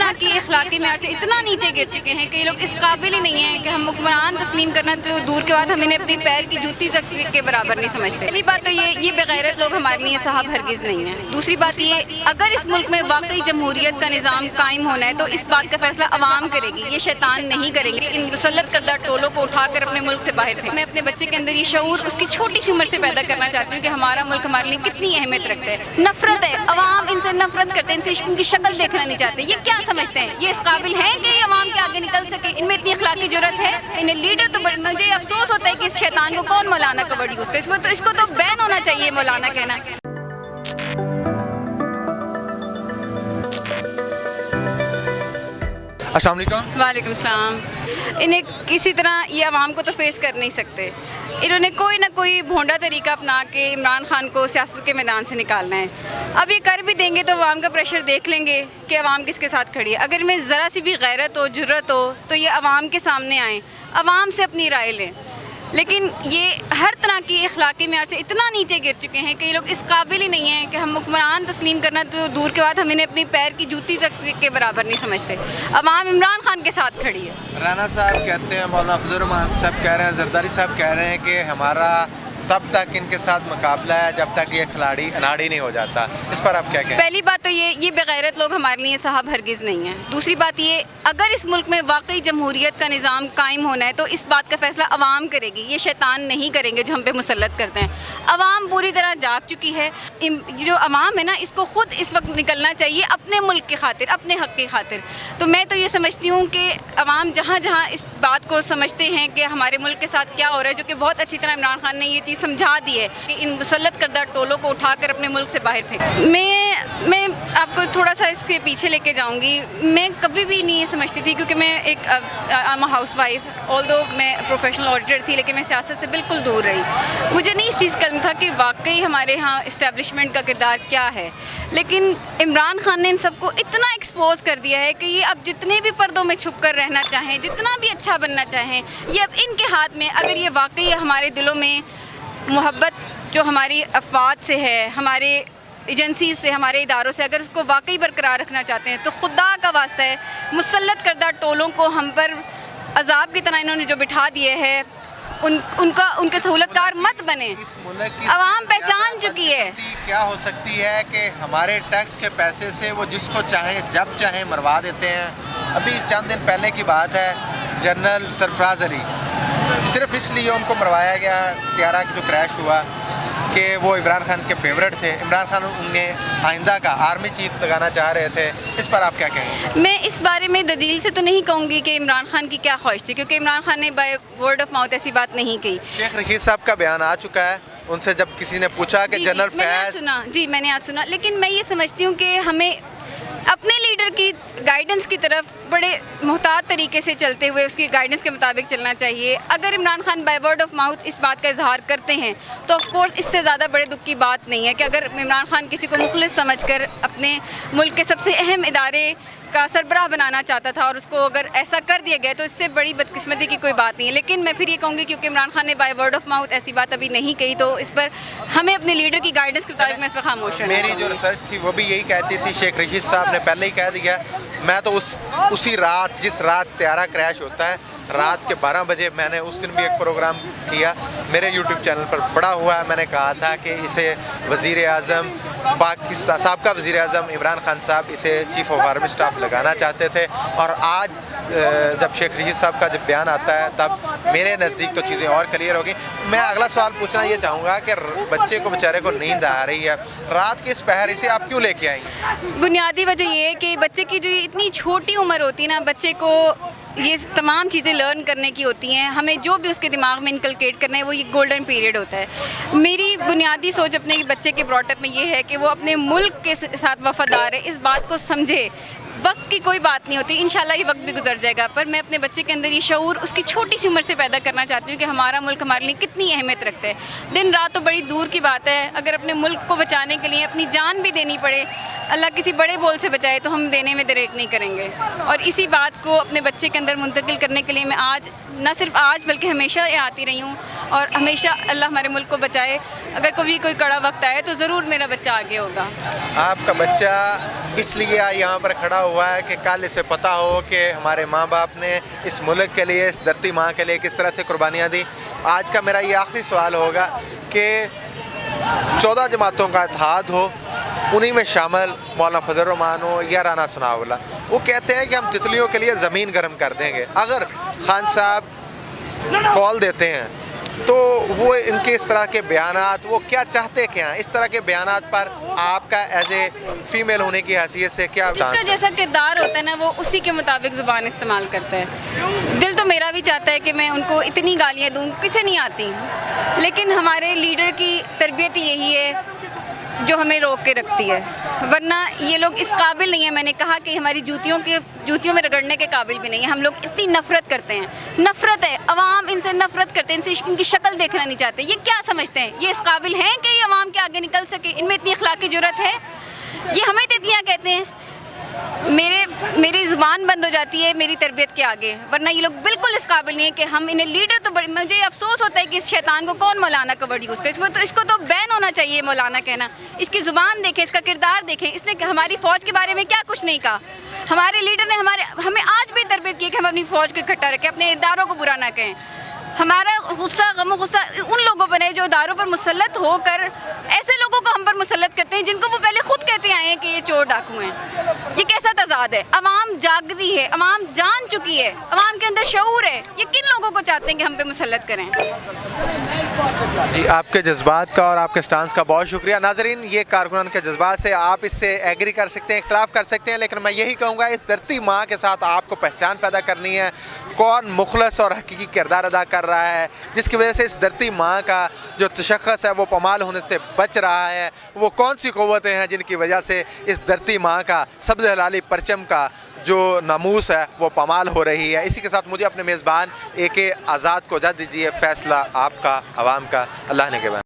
तरह की अखलाकी मेयार से इतना नीचे गिर चुके हैं कि ये लोग इस काबिल ही नहीं है कि हम हुक्मरान तस्लीम करना तो दूर के बाद हम इन्हें अपनी पैर की जूती तक के बराबर नहीं समझते। पहली बात तो ये बेगैरत लोग हमारे लिए साहब हरगिज़ नहीं है। दूसरी बात ये, अगर इस मुल्क में वाकई जमहूरियत का निज़ाम कायम होना है तो इस बात का फैसला अवाम करेगी, ये शैतान नहीं करेंगे। इन मुसल्लत करदा टोलों को उठाकर अपने मुल्क से बाहर फेंक। मैं अपने बच्चे के अंदर ये शऊर उसकी छोटी सी उम्र से पैदा करना चाहती हूँ कि हमारा मुल्क हमारे लिए कितनी अहमियत रखता है। नफरत है, अवाम इनसे नफरत करते हैं, इनसे इनकी शक्ल देखना नहीं चाहते। ये क्या समझते हैं, ये इस काबिल हैं कि ये अवाम के आगे निकल सके? इनमें इतनी अखलाकी जरूरत है? इन्हें लीडर तो मुझे अफसोस होता है कि इस शैतान को कौन मौलाना का वर्ड यूज़ करे। इसको तो बैन होना चाहिए मौलाना कहना। अस्सलाम वालेकुम। वालेकुम सलाम। इन्हें किसी तरह ये अवाम को तो फेस कर नहीं सकते। इन्होंने कोई ना कोई भोंडा तरीका अपना के इमरान खान को सियासत के मैदान से निकालना है। अब ये कर भी देंगे तो अवाम का प्रेशर देख लेंगे कि अवाम किसके साथ खड़ी है। अगर इनमें ज़रा सी भी गैरत हो, जुर्रत हो तो ये अवाम के सामने आएँ, अवाम से अपनी राय लें। लेकिन ये हर तरह की अखलाकी मेयार से इतना नीचे गिर चुके हैं कि ये लोग इस काबिल ही नहीं है कि हम हुक्मरान तस्लीम करना तो दूर के बाद हम इन्हें अपनी पैर की जूती तक के बराबर नहीं समझते। अवाम इमरान खान के साथ खड़ी है। राना साहब कहते हैं, मौलाना फजल रहमान साहब कह रहे हैं, जरदारी साहब कह रहे हैं कि हमारा तब तक इनके साथ मुकाबला है जब तक ये खिलाड़ी अनाड़ी नहीं हो जाता। इस पर आप क्या कहें? पहली बात तो ये बेगैरत लोग हमारे लिए साहब हरगिज़ नहीं है। दूसरी बात ये, अगर इस मुल्क में वाकई जमहूरियत का निज़ाम कायम होना है तो इस बात का फैसला अवाम करेगी, ये शैतान नहीं करेंगे जो हम पे मुसल्लत करते हैं। अवाम पूरी तरह जाग चुकी है। जो अवाम है ना, इसको ख़ुद इस वक्त निकलना चाहिए अपने मुल्क की खातिर, अपने हक़ की खातिर। तो मैं तो ये समझती हूँ कि अवाम जहाँ जहाँ इस बात को समझते हैं कि हमारे मुल्क के साथ क्या हो रहा है, जो कि बहुत अच्छी तरह इमरान खान ने ये चीज़ समझा दी है कि इन मुसल्लत करदा टोलों को उठाकर अपने मुल्क से बाहर फेंक। मैं आपको थोड़ा सा इसके पीछे लेके जाऊंगी। मैं कभी भी नहीं ये समझती थी, क्योंकि मैं एक हाउस वाइफ, ऑल्दो मैं प्रोफेशनल ऑडिटर थी, लेकिन मैं सियासत से बिल्कुल दूर रही। मुझे नहीं इस चीज़ का इल्म था कि वाकई हमारे यहाँ इस्टेब्लिशमेंट का किरदार क्या है। लेकिन इमरान खान ने इन सबको इतना एक्सपोज कर दिया है कि ये अब जितने भी पर्दों में छुप कर रहना चाहें, जितना भी अच्छा बनना चाहें, ये अब इनके हाथ में। अगर ये वाकई हमारे दिलों में मोहब्बत जो हमारी अफवाद से है, हमारे एजेंसी से, हमारे इदारों से, अगर उसको वाकई बरकरार रखना चाहते हैं तो खुदा का वास्ता है, मुसल्लत करदा टोलों को हम पर अजाब की तरह इन्होंने जो बिठा दिए है, उनके सहूलतकार मत बने। इस मुल्क की अवाम पहचान चुकी है। क्या हो सकती है कि हमारे टैक्स के पैसे से वो जिसको चाहे जब चाहे मरवा देते हैं। अभी चंद दिन पहले की बात है, जनरल सरफराज अली, सिर्फ इसलिए उनको मरवाया गया त्यारा जो क्रैश हुआ कि वो इमरान खान के फेवरेट थे। इमरान खान उन्हें आइंदा का आर्मी चीफ लगाना चाह रहे थे। इस पर आप क्या कहेंगे? मैं इस बारे में दलील से तो नहीं कहूँगी कि इमरान खान की क्या ख्वाहिश थी, क्योंकि इमरान खान ने बाय वर्ड ऑफ माउथ ऐसी बात नहीं कही। शेख रशीद साहब का बयान आ चुका है, उनसे जब किसी ने पूछा कि जनरल फैज़, मैंने आज सुना। लेकिन मैं ये समझती हूँ कि हमें अपने लीडर की गाइडेंस की तरफ बड़े मुहतात तरीके से चलते हुए उसकी गाइडेंस के मुताबिक चलना चाहिए। अगर Imran Khan by word of mouth इस बात का इजहार करते हैं तो ऑफ कोर्स इससे ज़्यादा बड़े दुख की बात नहीं है कि अगर इमरान खान किसी को मुखलिस समझकर अपने मुल्क के सबसे अहम इदारे का सरबराह बनाना चाहता था और उसको अगर ऐसा कर दिया गया तो इससे बड़ी बदकिस्मती की कोई बात नहीं है। लेकिन मैं फिर ये कहूँगी, क्योंकि इमरान खान ने बाय वर्ड ऑफ माउथ ऐसी बात अभी नहीं कही, तो इस पर हमें अपने लीडर की गाइडेंस के मुताबिक मैं इस पर खामोश रहूँ। मेरी जो रिसर्च थी वो भी यही कहती थी, शेख रशीद साहब ने पहले ही कह दिया। मैं तो उसी रात, जिस रात त्यारा क्रैश होता है, रात के 12 बजे मैंने उस दिन भी एक प्रोग्राम किया, मेरे यूट्यूब चैनल पर पड़ा हुआ है। मैंने कहा था कि इसे वज़ीर आज़म, पाकिस्तान साबका वज़ीर आज़म इमरान खान साहब इसे चीफ़ ऑफ आर्मी स्टाफ लगाना चाहते थे। और आज जब शेख रशीद साहब का जब बयान आता है तब मेरे नज़दीक तो चीज़ें और क्लियर होगी। मैं अगला सवाल पूछना ये चाहूँगा कि बच्चे को, बेचारे को नींद आ रही है, रात के इस पहर इसे आप क्यों लेके आएंगे? बुनियादी वजह ये है कि बच्चे की जो इतनी छोटी उम्र होती है ना, बच्चे को ये तमाम चीज़ें लर्न करने की होती हैं। हमें जो भी उसके दिमाग में इनकलकेट करना है वो ये गोल्डन पीरियड होता है। मेरी बुनियादी सोच अपने बच्चे के ब्रॉटअप में ये है कि वो अपने मुल्क के साथ वफादार है, इस बात को समझे। वक्त की कोई बात नहीं होती, इंशाल्लाह ये वक्त भी गुजर जाएगा, पर मैं अपने बच्चे के अंदर ये शऊर उसकी छोटी सी उम्र से पैदा करना चाहती हूँ कि हमारा मुल्क हमारे लिए कितनी अहमियत रखता है। दिन रात तो बड़ी दूर की बात है, अगर अपने मुल्क को बचाने के लिए अपनी जान भी देनी पड़े, अल्लाह किसी बड़े बोल से बचाए, तो हम देने में दरेक नहीं करेंगे। और इसी बात को अपने बच्चे के अंदर मुंतकिल करने के लिए मैं आज, न सिर्फ आज बल्कि हमेशा ये आती रही हूँ, और हमेशा अल्लाह हमारे मुल्क को बचाए। अगर कभी कोई कड़ा वक्त आए तो ज़रूर मेरा बच्चा आगे होगा। आपका बच्चा इसलिए यहाँ पर खड़ा हुआ है कि कल इसे पता हो कि हमारे माँ बाप ने इस मुल्क के लिए, इस धरती माँ के लिए किस तरह से कुर्बानियाँ दी। आज का मेरा ये आखिरी सवाल होगा कि 14 जमातों का इत्तेहाद हो, उन्हीं में शामिल मौलाना फजल रहमान हो या राना सनाउल्लाह, वो कहते हैं कि हम तितलियों के लिए ज़मीन गर्म कर देंगे। अगर खान साहब कॉल देते हैं तो वो इनके इस तरह के बयानात, वो क्या चाहते क्या हैं? इस तरह के बयानात पर आपका एज ए फीमेल होने की हैसियत से क्या जिसका जैसा किरदार होता है ना, वो उसी के मुताबिक ज़ुबान इस्तेमाल करता है। दिल तो मेरा भी चाहता है कि मैं उनको इतनी गालियाँ दूँ, किसे नहीं आती, लेकिन हमारे लीडर की तरबियत यही है जो हमें रोक के रखती है, वरना ये लोग इस काबिल नहीं है। मैंने कहा कि हमारी जूतियों में रगड़ने के काबिल भी नहीं है। हम लोग इतनी नफ़रत करते हैं, नफ़रत है, अवाम इनसे नफ़रत करते हैं, इनसे इनकी शक्ल देखना नहीं चाहते। ये क्या समझते हैं, ये इस काबिल हैं कि ये अवाम के आगे निकल सके? इनमें इतनी अखलाकी जुर्रत है? ये हमें तितलियाँ कहते हैं। मेरी ज़ुबान बंद हो जाती है मेरी तरबियत के आगे, वरना ये लोग बिल्कुल इस काबिल नहीं है कि हम इन्हें लीडर तो बड़ी। मुझे अफसोस होता है कि इस शैतान को कौन मौलाना का वर्ड यूज़ करे। इसको तो बैन होना चाहिए मौलाना कहना। इसकी ज़ुबान देखें, इसका किरदार देखें। इसने हमारी फ़ौज के बारे में क्या कुछ नहीं कहा। हमारे लीडर ने हमें आज भी तरबियत की कि हम अपनी फ़ौज को इकट्ठा रखें, अपने इदारों को बुरा ना कहें। हमारा गुस्सा उन लोगों पर है जो इदारों पर मुसल्लत होकर ऐसे लोगों को हम पर मुसल्लत करते हैं जिनको वो पहले खुद कहते आए हैं कि ये चोर डाकू हैं। ये कैसा तजाद है? अवाम जागती है, अवाम जान चुकी है, अवाम के अंदर शऊर है। ये किन लोगों को चाहते हैं कि हम पे मुसल्लत करें? जी, आपके जज्बात का और आपके स्टांस का बहुत शुक्रिया। नाजरीन, ये कारकुनान के जज्बात से आप इससे एग्री कर सकते हैं, इख्तलाफ कर सकते हैं, लेकिन मैं यही कहूँगा इस धरती माँ के साथ आपको पहचान पैदा करनी है, कौन मुखलस और हकीकी किरदार अदा कर रहा है, जिसकी वजह से इस धरती माँ का जो तशख़्ख़ुस है वो पमाल होने से बच रहा है। वो कौन सी क़ुव्वतें हैं जिनकी वजह से इस धरती माँ का सब्ज़ हलाली परचम का जो नामूस है वो पमाल हो रही है। इसी के साथ मुझे अपने मेज़बान AK आज़ाद को इजाज़त दीजिए। फ़ैसला आपका, आवाम का। अल्लाह ने के बाद।